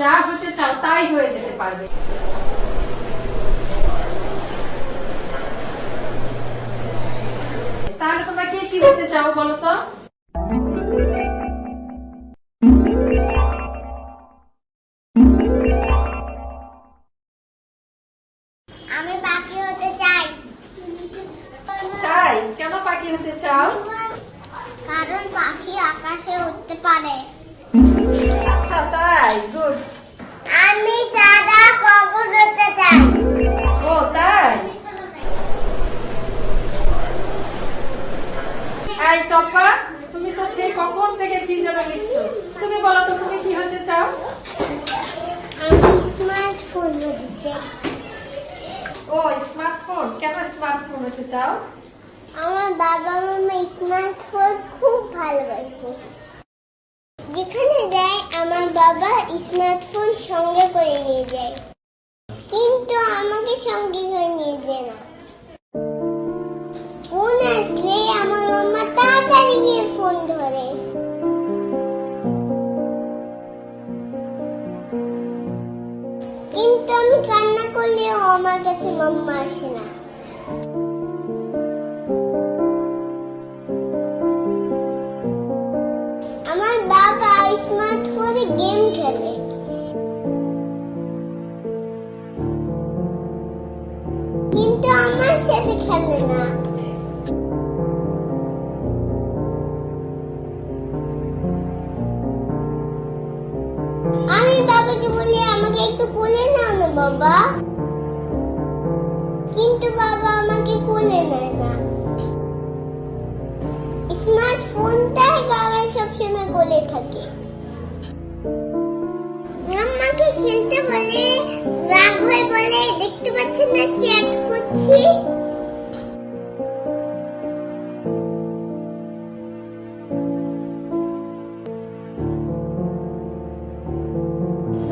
যা হতে চাও তাই হয়ে যেতে পারবে। তাহলে তোমরা কে কি হতে চাও বলো তো? আমি পাখি হতে চাই। তাই? কেন পাখি হতে চাও? কারণ পাখি আকাশে উড়তে পারে। আচ্ছা তাই, গুড। আমি সাদা কবুতর হতে চাই। ও তাই? এই তপা, তুমি তো সেই কখন থেকে কি যেন লিখছো, তুমি বলো তো তুমি কি হতে চাও? আমি স্মার্টফোন হতে চাই। ও স্মার্টফোন, কেন স্মার্টফোন হতে চাও? আমার বাবা মামা স্মার্টফোন খুব ভালোবাসে। যেখানে যায় আমার বাবা স্মার্টফোন সঙ্গে করে নিয়ে যায়, কিন্তু আমাকে সঙ্গে করে নিয়ে যায় না। ফোন আসলে আমার মাম্মা তাড়াতাড়ি গিয়ে ফোন ধরে। কিন্তু আমি কান্না করলেও আমার কাছে মাম্মা আসে না। আমার বাবা স্মার্টফোনে গেম খেলে, কিন্তু আমার সাথে খেলে না। আমি বাবাকে বলি আমাকে একটু কোলে নাও না বাবা, কিন্তু বাবা আমাকে কোলে নেয় না। স্মার্টফোনটাই বাবা সবসময় কোলে থাকে। আমাকে খেলতে বলে, রাগ হয়ে বলে দেখতে পাচ্ছেন না চ্যাট করছি।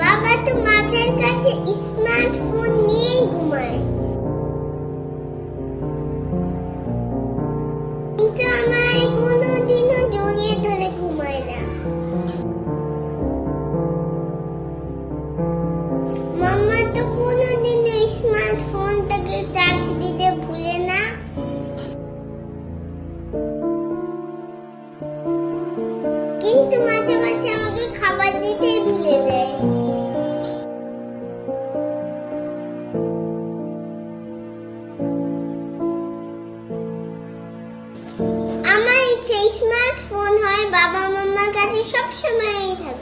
বাবা তো মাথার কাছে স্মার্টফোন নিয়ে ঘুমায়, কিন্তু আমায় কোনোদিনও জড়িয়ে ধরে ঘুমায় না। মাম্মা তো কোনোদিনও স্মার্টফোনটাকে চার্জ দিতে ভুলে না। কিন্তু মাঝে মাঝে আমাকে খাবার দিতেই ভুলে যায়। আমার ইচ্ছে স্মার্টফোন হয় বাবা মাম্মার কাছে সবসময়ই থাকে।